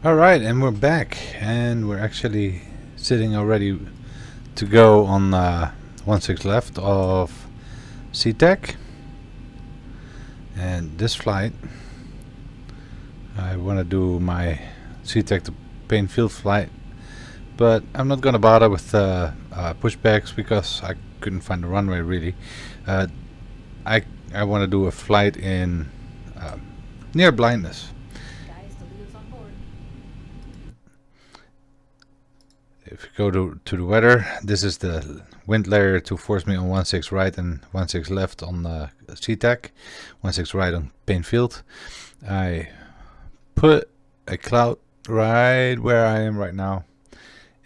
Alright, and we're back, and we're actually sitting already to go on 1/6 left of SeaTac. And this flight, I want to do my SeaTac to Paine Field flight, but I'm not going to bother with pushbacks because I couldn't find the runway really. I want to do a flight in near blindness. If you go to the weather, this is the wind layer to force me on 1/6 right and 1/6 left on SeaTac, 1/6 right on Paine Field. I put a cloud right where I am right now,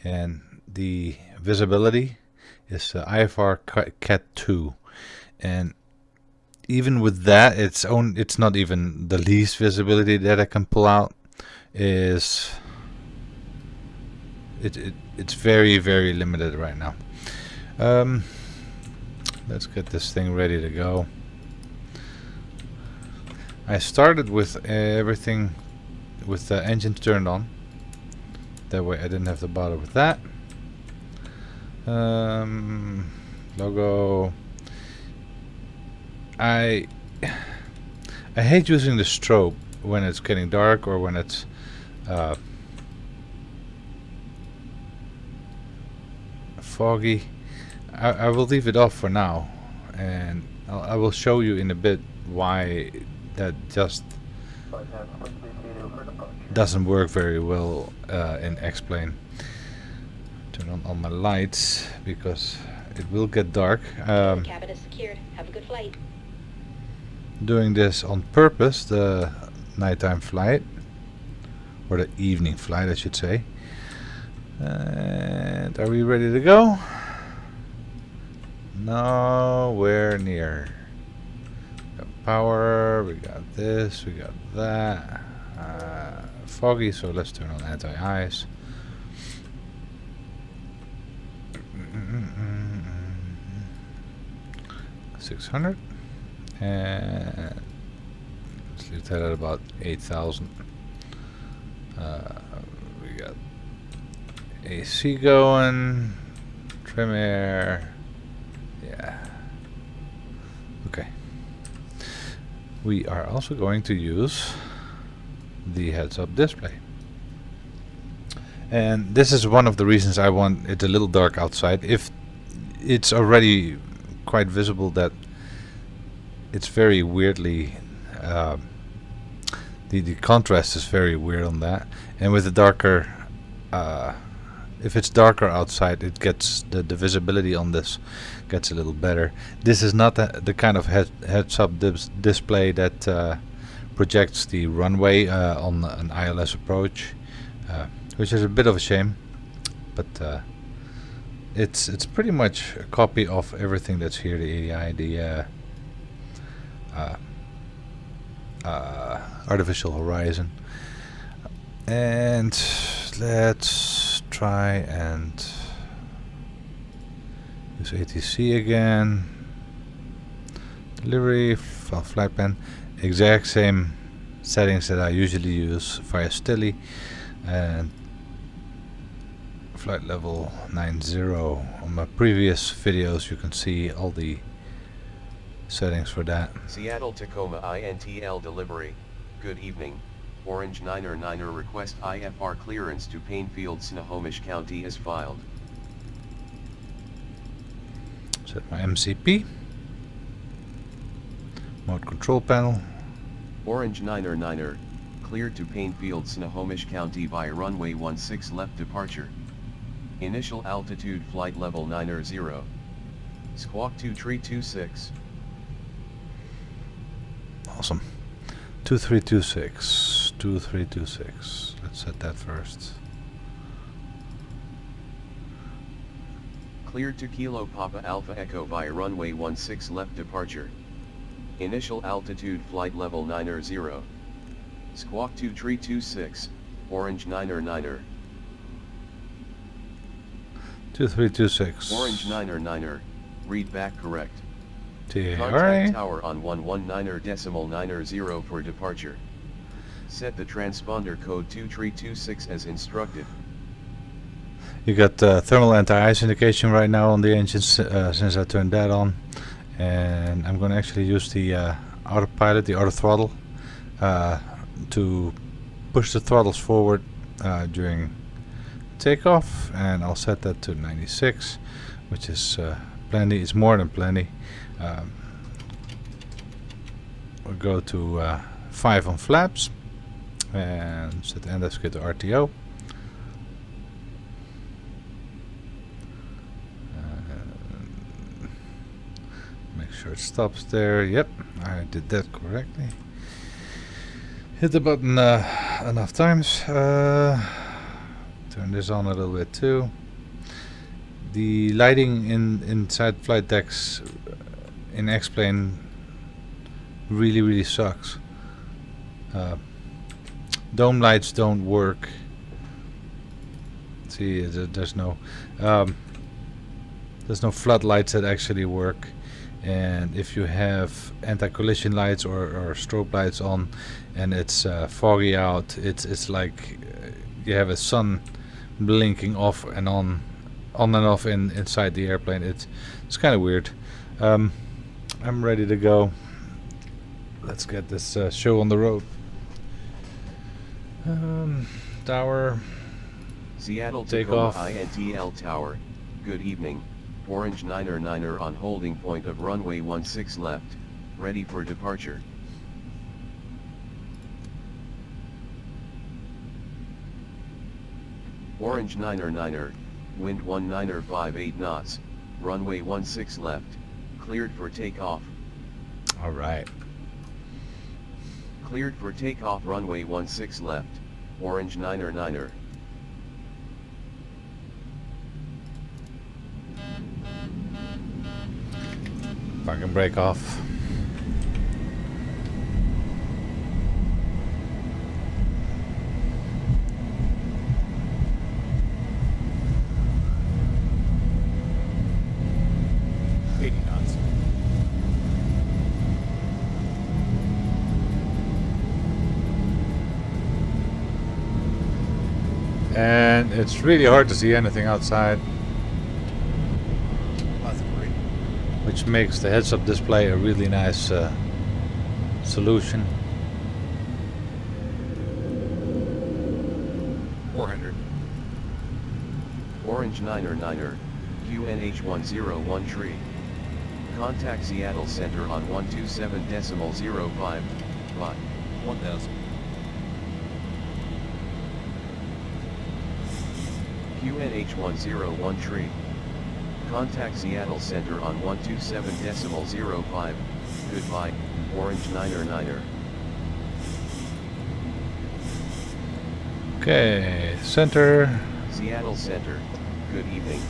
and the visibility is IFR Cat 2, and even with that, it's not even the least visibility that I can pull out. It's very, very limited right now. Let's get this thing ready to go. I started with everything with the engines turned on. That way I didn't have to bother with that. Logo. I hate using the strobe when it's getting dark or when it's foggy. I will leave it off for now, and I will show you in a bit why that just doesn't work very well in X-Plane. Turn on all my lights because it will get dark. Cabin is secured. Have a good flight. Doing this on purpose, the nighttime flight, or the evening flight I should say. And are we ready to go? Nowhere near. We got power, we got this, we got that. Foggy, so let's turn on anti-ice. $600, and let's leave that at about 8,000. We got AC going, trim air, yeah. Okay. We are also going to use the heads-up display. And this is one of the reasons I want it a little dark outside. If it's already quite visible that it's very weirdly the contrast is very weird on that, and with the darker if it's darker outside, it gets the visibility on this gets a little better. This is not the kind of heads-up display that projects the runway on an ILS approach, which is a bit of a shame, but it's pretty much a copy of everything that's here. The ADI, the artificial horizon, and let's try and use ATC again. Delivery, flight plan, exact same settings that I usually use via Stilly, and flight level 90. On my previous videos you can see all the settings for that. Seattle Tacoma INTL delivery, good evening. Orange 9er request IFR clearance to Paine Field, Snohomish County is filed. Set my MCP. Mode control panel. Orange 9er, cleared to Paine Field, Snohomish County by runway 16 left departure. Initial altitude flight level 90. Squawk 2326. Awesome. 2326. 2326. Let's set that first. Cleared to Kilo Papa Alpha Echo by runway 16 left departure. Initial altitude flight level 90. Squawk 2326, Orange 9er. 2326. Orange 9er, read back correct. TARA. Contact tower on 119.90 for departure. Set the transponder code 2326 as instructed. You got thermal anti-ice indication right now on the engines since I turned that on, and I'm going to actually use the autopilot, the autothrottle, to push the throttles forward during takeoff, and I'll set that to 96, which is plenty. It's more than plenty. We'll go to 5 on flaps and set the end skid to RTO. Make sure it stops there. Yep, I did that correctly. Hit the button enough times. Turn this on a little bit too. The lighting inside flight decks in X-Plane really sucks. Dome lights don't work. See, there's no floodlights that actually work. And if you have anti-collision lights or strobe lights on, and it's foggy out, it's like you have a sun blinking off and on and off inside the airplane. It's kind of weird. I'm ready to go. Let's get this show on the road. Tower. Seattle Takeoff. Tacoma INTL Tower. Good evening. Orange 9er on holding point of runway 16 left. Ready for departure. Orange 9er, wind 1958 knots, runway 16 left, cleared for takeoff. Alright. Cleared for takeoff runway 16 left, Orange 9er. Parking brake off. And it's really hard to see anything outside, which makes the heads-up display a really nice solution. 400. Orange 9er, QNH101 tree. Contact Seattle Center on 127.05, bot. 1000. QNH101 tree. Contact Seattle Center on 127.05, goodbye, Orange 9er. Okay, center. Seattle Center, good evening,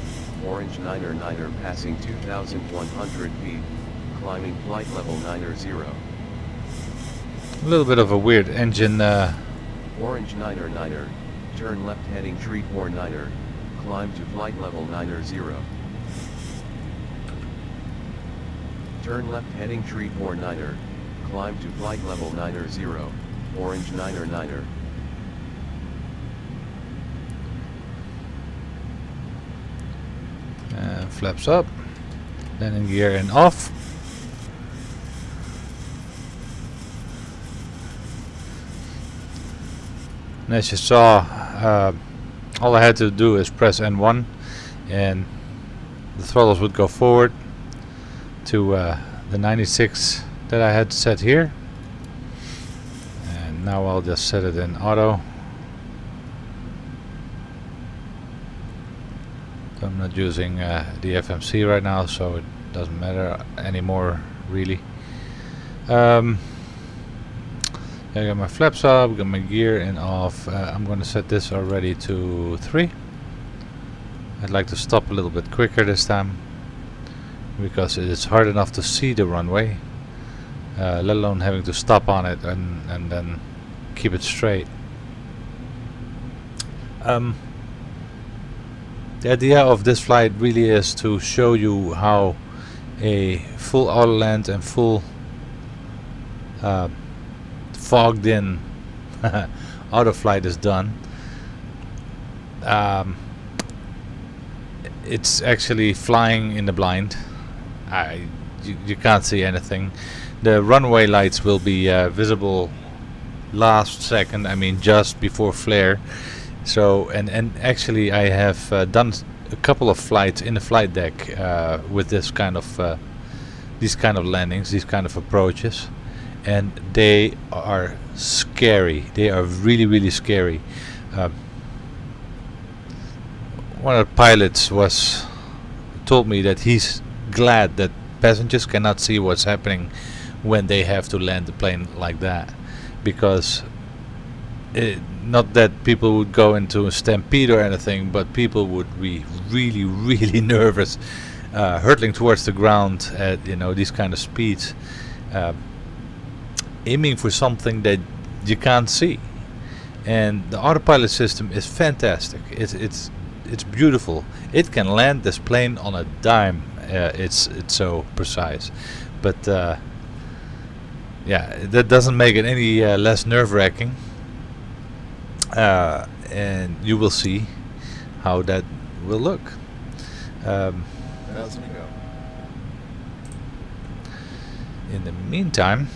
Orange 9er passing 2,100 feet, climbing flight level 90. A little bit of a weird engine. Orange 9er, turn left heading tree 49er, climb to flight level 90. Turn left heading tree 49er, climb to flight level 90, Orange 9er. Flaps up, landing gear and off. And as you saw, all I had to do is press N1 and the throttles would go forward to the 96 that I had set here. And now I'll just set it in auto. I'm not using the FMC right now, so it doesn't matter anymore really. I got my flaps up, got my gear and off. I'm going to set this already to 3. I'd like to stop a little bit quicker this time, because it is hard enough to see the runway, let alone having to stop on it and then keep it straight. The idea of this flight really is to show you how a full auto land and full fogged in autoflight is done. It's actually flying in the blind. You can't see anything. The runway lights will be visible last second, I mean just before flare. So and actually I have done a couple of flights in the flight deck with this kind of these kind of landings, these kind of approaches, and they are scary. They are really, really scary. One of the pilots told me that he's glad that passengers cannot see what's happening when they have to land the plane like that, because not that people would go into a stampede or anything, but people would be really, really nervous, hurtling towards the ground at these kind of speeds, aiming for something that you can't see. And the autopilot system is fantastic. It's beautiful. It can land this plane on a dime. It's so precise, but yeah, that doesn't make it any less nerve-wracking. And you will see how that will look. In the meantime,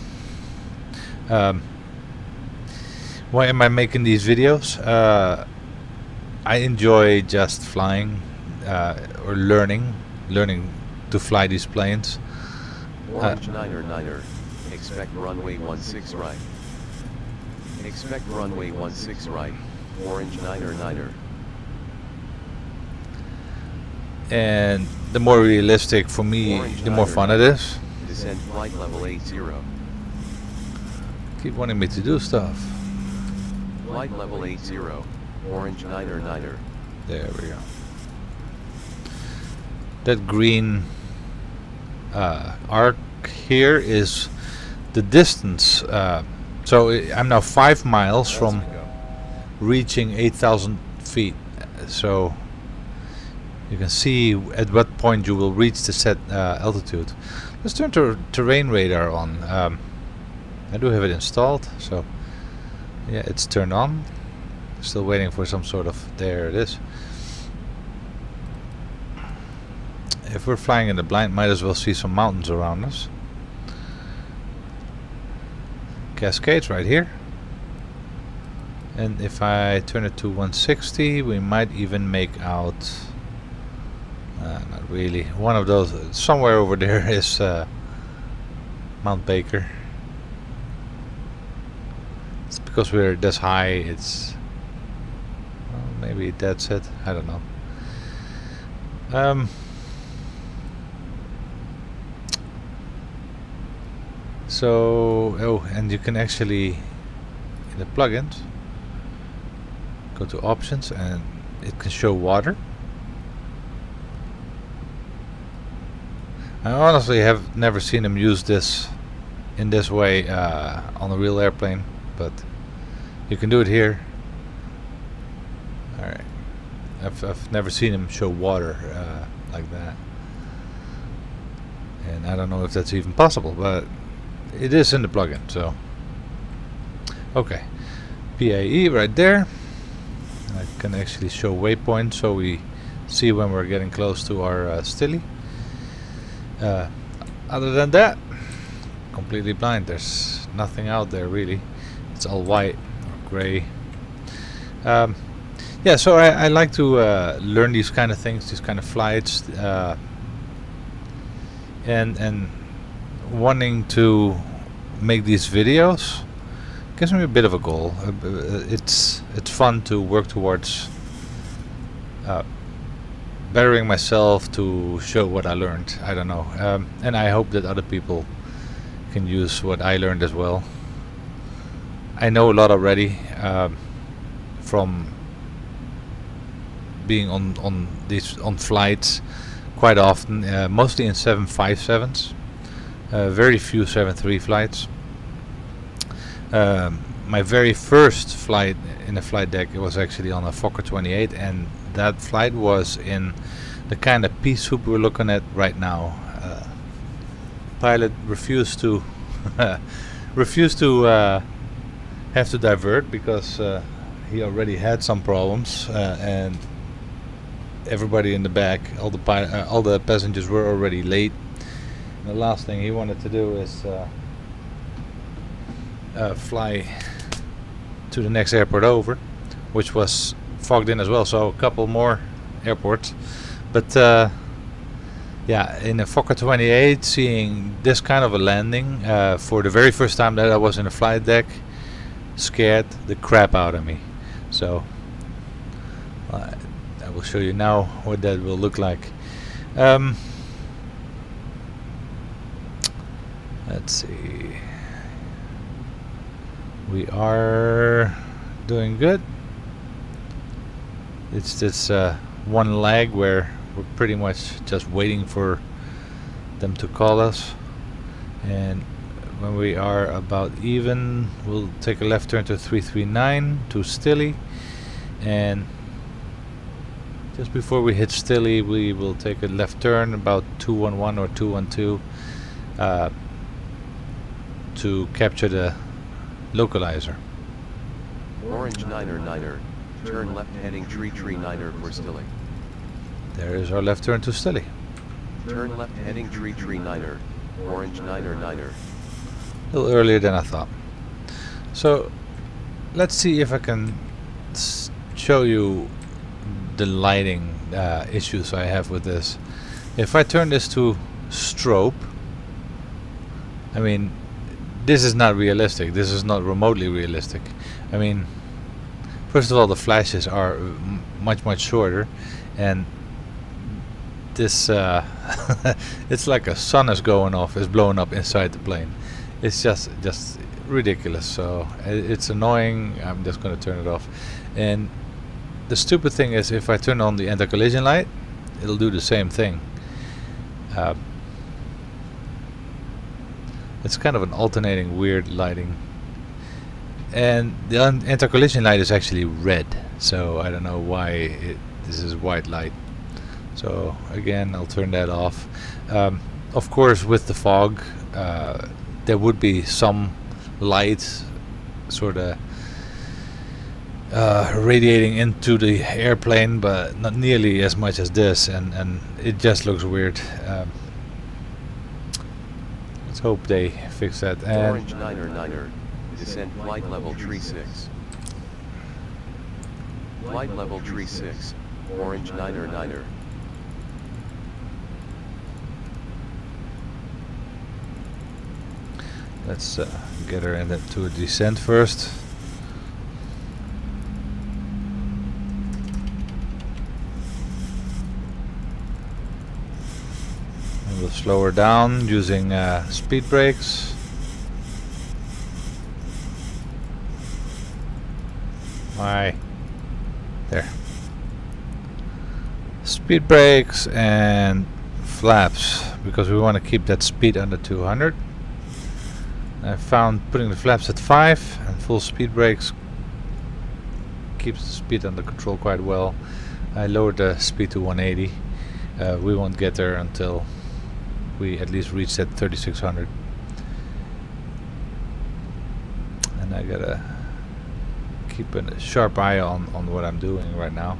why am I making these videos? I enjoy just flying or learning to fly these planes. Orange 9er, expect runway 16 right. Expect runway 16 right, Orange 9er. And the more realistic for me, Orange the more fun it is. Descend flight level 80. Keep wanting me to do stuff. Flight level 80, Orange 9er. There we go. That green arc here is the distance. So I'm now 5 miles from reaching 8,000 feet. So you can see at what point you will reach the set altitude. Let's turn terrain radar on. I do have it installed, so yeah, it's turned on. Still waiting for some sort of... there it is. If we're flying in the blind, might as well see some mountains around us. Cascades right here. And if I turn it to 160, we might even make out... not really. One of those, somewhere over there is Mount Baker. It's because we're this high, it's... well, maybe that's it, I don't know. So, oh, and you can actually, in the plugins, go to options and it can show water. I honestly have never seen them use this in this way on a real airplane, but you can do it here. Alright, I've never seen them show water like that, and I don't know if that's even possible, but it is in the plugin. So okay, KPAE right there. I can actually show waypoints so we see when we're getting close to our stilly. Other than that, completely blind. There's nothing out there really. It's all white or gray. Yeah, so I like to learn these kind of things, these kind of flights, and wanting to make these videos gives me a bit of a goal. It's fun to work towards bettering myself, to show what I learned. I don't know, and I hope that other people can use what I learned as well. I know a lot already from being on flights quite often, mostly in 757s, very few 73 flights. My very first flight in a flight deck, it was actually on a Fokker 28, and that flight was in the kind of pea soup we're looking at right now. Pilot refused to have to divert because he already had some problems, and everybody in the back, all the passengers were already late. And the last thing he wanted to do is fly to the next airport over, which was fogged in as well, so a couple more airports. But yeah, in a Fokker 28, seeing this kind of a landing for the very first time that I was in a flight deck scared the crap out of me. So I will show you now what that will look like. Let's see. We are doing good. It's this one lag where we're pretty much just waiting for them to call us, and when we are about even, we'll take a left turn to 339 to Stilly, and just before we hit Stilly we will take a left turn about 211 or 212 to capture the localizer. Orange 9er, turn left heading tree 9er for Stilly. There is our left turn to Stilly. Turn left heading tree 9er, orange 9er. A little earlier than I thought. So let's see if I can show you the lighting issues I have with this. If I turn this to strobe, I mean, this is not realistic. This is not remotely realistic. I mean, first of all, the flashes are much shorter, and this it's like a sun is going off, is blowing up inside the plane. It's just ridiculous. So it's annoying. I'm just going to turn it off. And the stupid thing is, if I turn on the anti-collision light, it'll do the same thing. It's kind of an alternating weird lighting, and the anti-collision light is actually red, so I don't know why this is white light. So again, I'll turn that off. Of course, with the fog, there would be some light sort of radiating into the airplane, but not nearly as much as this, and it just looks weird. Let's hope they fix that. And Orange 9er, descend flight level tree 6. Flight level tree 6, orange 9er. let's get her into a descent first. We'll slow her down using speed brakes. There. Speed brakes and flaps, because we want to keep that speed under 200. I found putting the flaps at 5 and full speed brakes keeps the speed under control quite well. I lowered the speed to 180. We won't get there until we at least reach that 3600, and I gotta keep a sharp eye on what I'm doing right now.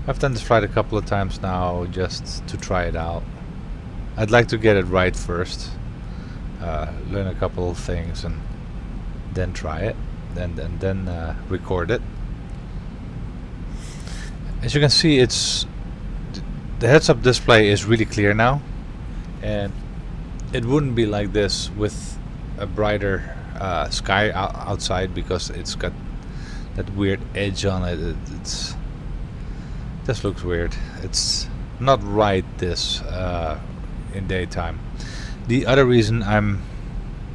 I've done this flight a couple of times now just to try it out. I'd like to get it right first, learn a couple of things, and then try it, and then record it. As you can see, the heads-up display is really clear now, and it wouldn't be like this with a brighter sky outside, because it's got that weird edge on it. This looks weird. It's not right this in daytime. The other reason I'm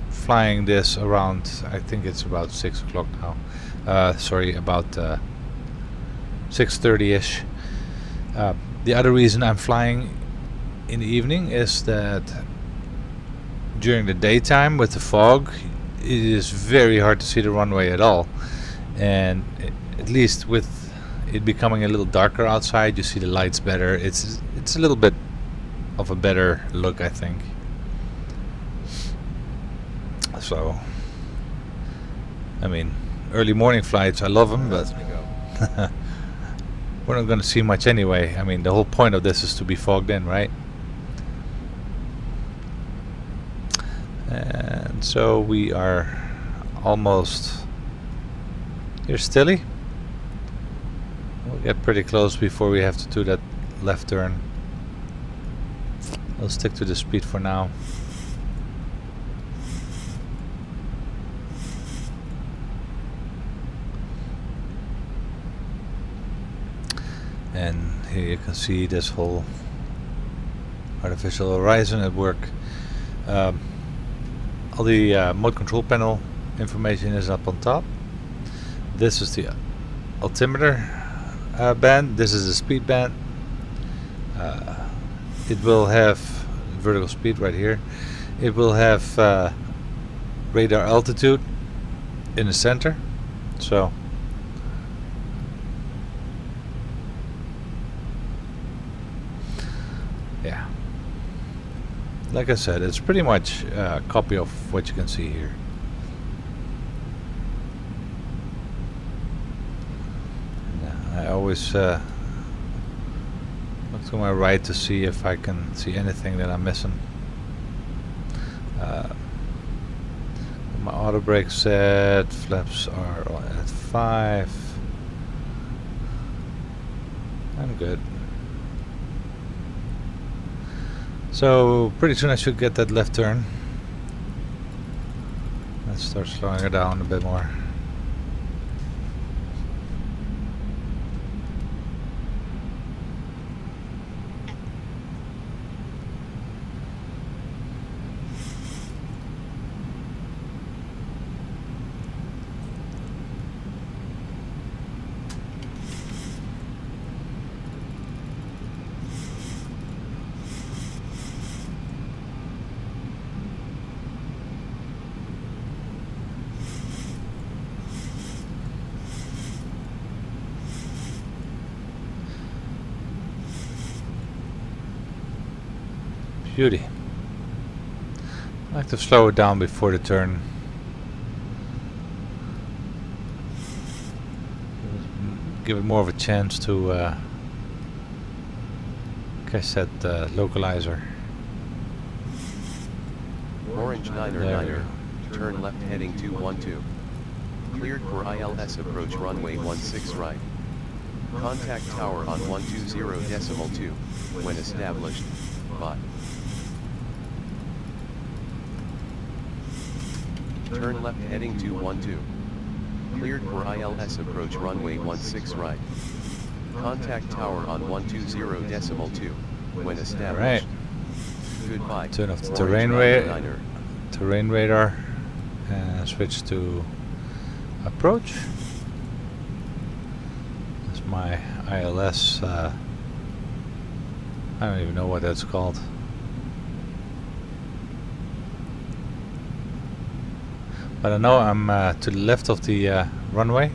flying this around, I think it's about 6 o'clock now. Sorry, about 6:30ish. The other reason I'm flying in the evening is that during the daytime with the fog, it is very hard to see the runway at all. And at least with it becoming a little darker outside, you see the lights better. It's a little bit of a better look, I think. So, I mean, early morning flights, I love them, but we're not going to see much anyway. I mean, the whole point of this is to be fogged in, right? And so we are almost here, Stilly. We'll get pretty close before we have to do that left turn. I'll stick to the speed for now. And here you can see this whole artificial horizon at work. All the mode control panel information is up on top. This is the altimeter band. This is the speed band. It will have vertical speed right here. It will have radar altitude in the center. So yeah, like I said, it's pretty much a copy of what you can see here. I always look to my right to see if I can see anything that I'm missing. My auto brake set, flaps are at 5. I'm good. So pretty soon I should get that left turn. Let's start slowing it down a bit more. Beauty. I like to slow it down before the turn. Give it more of a chance to catch that localizer. Orange 9er, turn left heading 212. Cleared for ILS approach runway 16 right. Contact tower on 120.2, when established, bye. Turn left heading 212. Cleared for ILS approach runway 16 right. Contact tower on 120.2, when established. Right. Goodbye. Turn off the Orange terrain radar and switch to approach. That's my ILS. I don't even know what that's called. But I know I'm to the left of the runway.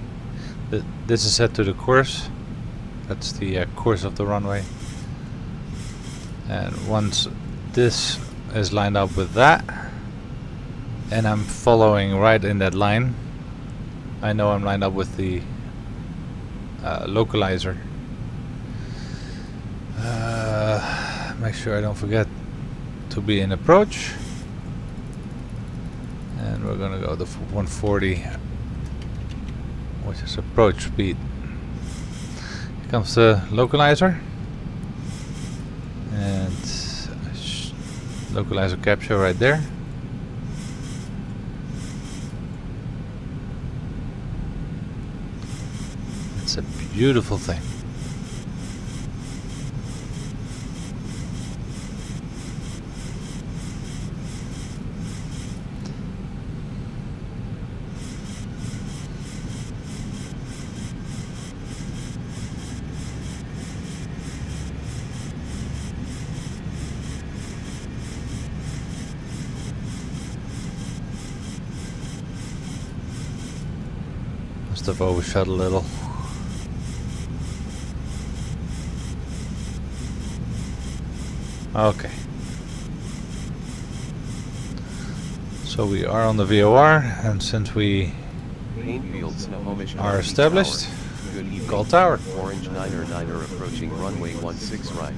This is set to the course. That's the course of the runway. And once this is lined up with that, and I'm following right in that line, I know I'm lined up with the localizer. Make sure I don't forget to be in approach. And we're gonna go to 140, which is approach speed. Here comes the localizer, and localizer capture right there. It's a beautiful thing. Must have overshot a little. So So we are on the VOR, and since we Paine Field, Snohomish are County established, Tower. Good evening. call tower. Orange 9er approaching runway 16 right.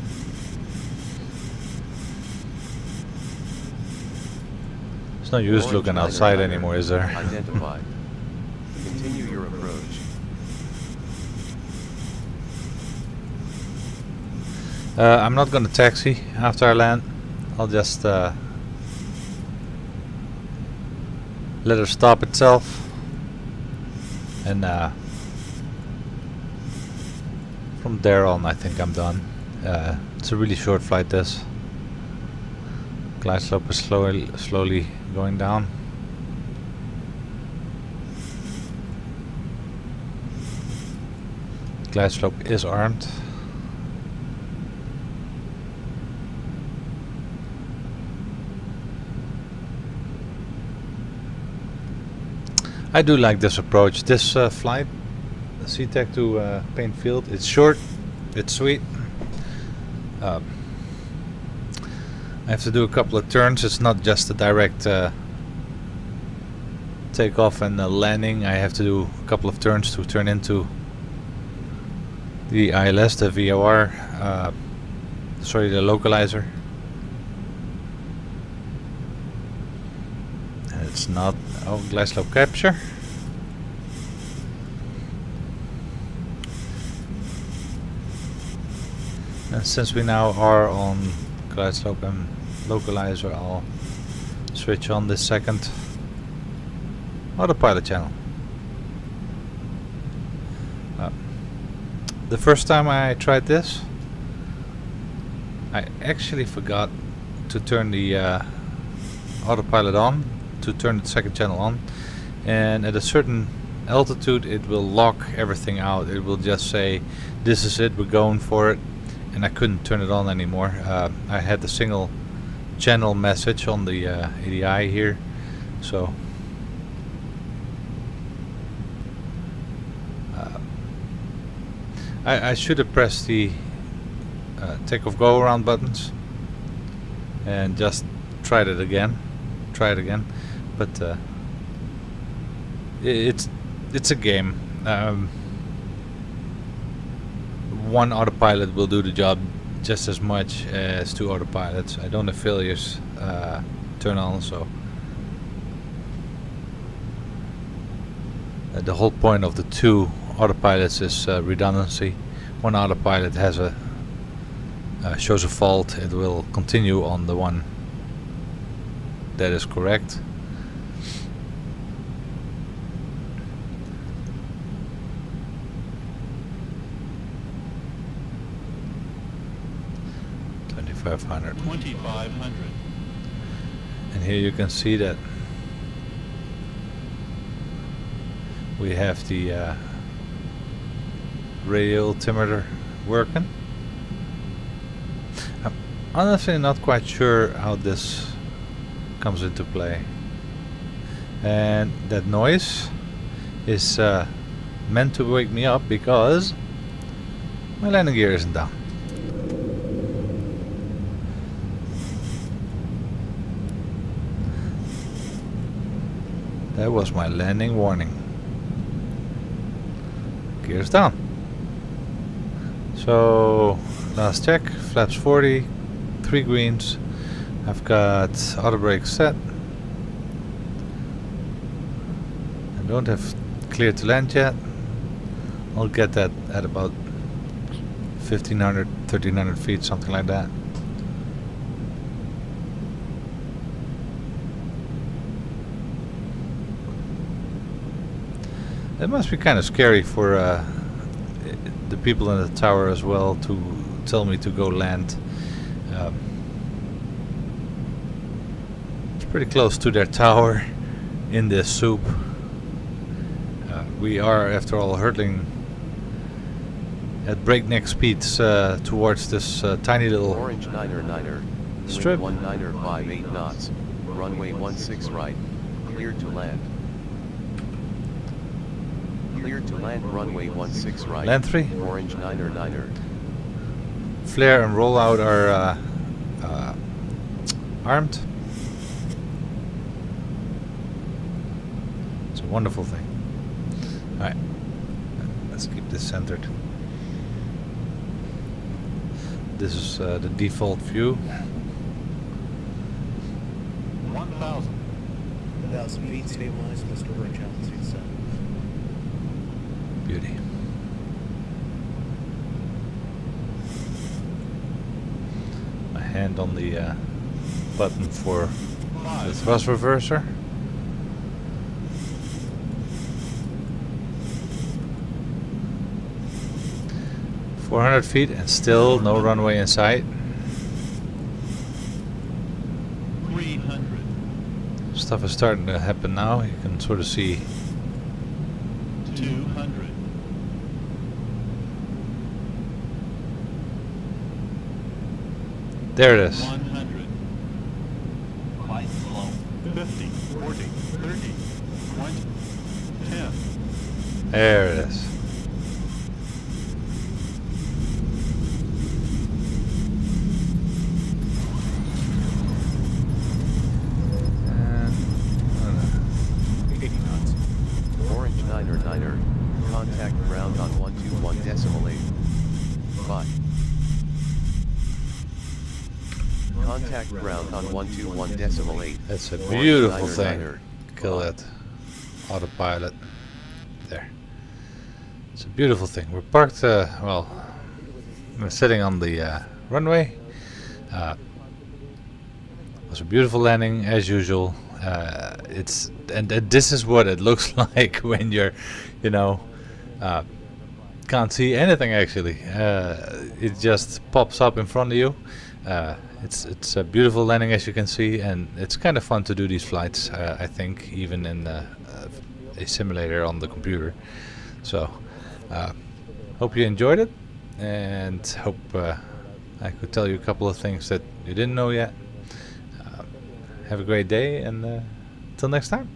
There's no use Orange looking 9er outside anymore, is there? Identified. Continue your approach. I'm not going to taxi after I land. I'll just let her stop itself, and from there on I think I'm done. It's a really short flight, this. Glide slope is slowly going down. Glide slope is armed. I do like this approach. This flight, SeaTac to Paine Field, it's short, it's sweet. I have to do a couple of turns. It's not just a direct takeoff and landing. I have to do a couple of turns to turn into the ILS, the VOR, sorry, the localizer. And it's not, oh, glide slope capture. And since we now are on glide slope and localizer, I'll switch on this second autopilot channel. The first time I tried this, I actually forgot to turn the autopilot on, to turn the second channel on, and at a certain altitude it will lock everything out. It will just say, this is it, we're going for it, and I couldn't turn it on anymore. I had the single channel message on the ADI here, so I should have pressed the takeoff go around buttons and just try it again, but it's a game. One autopilot will do the job just as much as two autopilots. I don't have failures turn on, so the whole point of the two autopilots is redundancy. One autopilot has shows a fault, it will continue on the one that is correct. $2,500. 2,500. And here you can see that we have the radio altimeter working. I'm honestly not quite sure how this comes into play, and that noise is meant to wake me up because my landing gear isn't down. That was my landing warning. Gears down. So last check, flaps 40, 3 greens. I've got auto brake set. I don't have clear to land yet. I'll get that at about 1,500, 1,300 feet, something like that. It must be kind of scary for the people in the tower as well to tell me to go land. It's pretty close to their tower in this soup. We are, after all, hurtling at breakneck speeds towards this tiny little Orange 9er, strip. 1958 knots, runway 16 right, cleared to land. Cleared to land, runway 16 right. Land 3. Orange 9er. Flare and rollout are armed. wonderful thing. Alright, let's keep this centered. This is the default view. 1,000. 1,000 feet, stabilized, Mr. Bridge, altitude 7. Beauty. My hand on the button for the thrust reverser. .400 feet and still no runway in sight. 300. Stuff is starting to happen now. You can sort of see 200. there it is. 100. Flight slow. 50, 40, 30, 20, 10. There it is. Orange 9er, contact ground on 121.8. 5. Contact ground on 121.8. That's a Orange beautiful 9er, thing. 9er. Kill that autopilot. There. It's a beautiful thing. We're parked, well, we're sitting on the runway. It was a beautiful landing as usual. And this is what it looks like when you're, you know, can't see anything actually. It just pops up in front of you. It's a beautiful landing, as you can see, and it's kind of fun to do these flights. I think even in a simulator on the computer. So hope you enjoyed it, and hope I could tell you a couple of things that you didn't know yet. Have a great day, and till next time.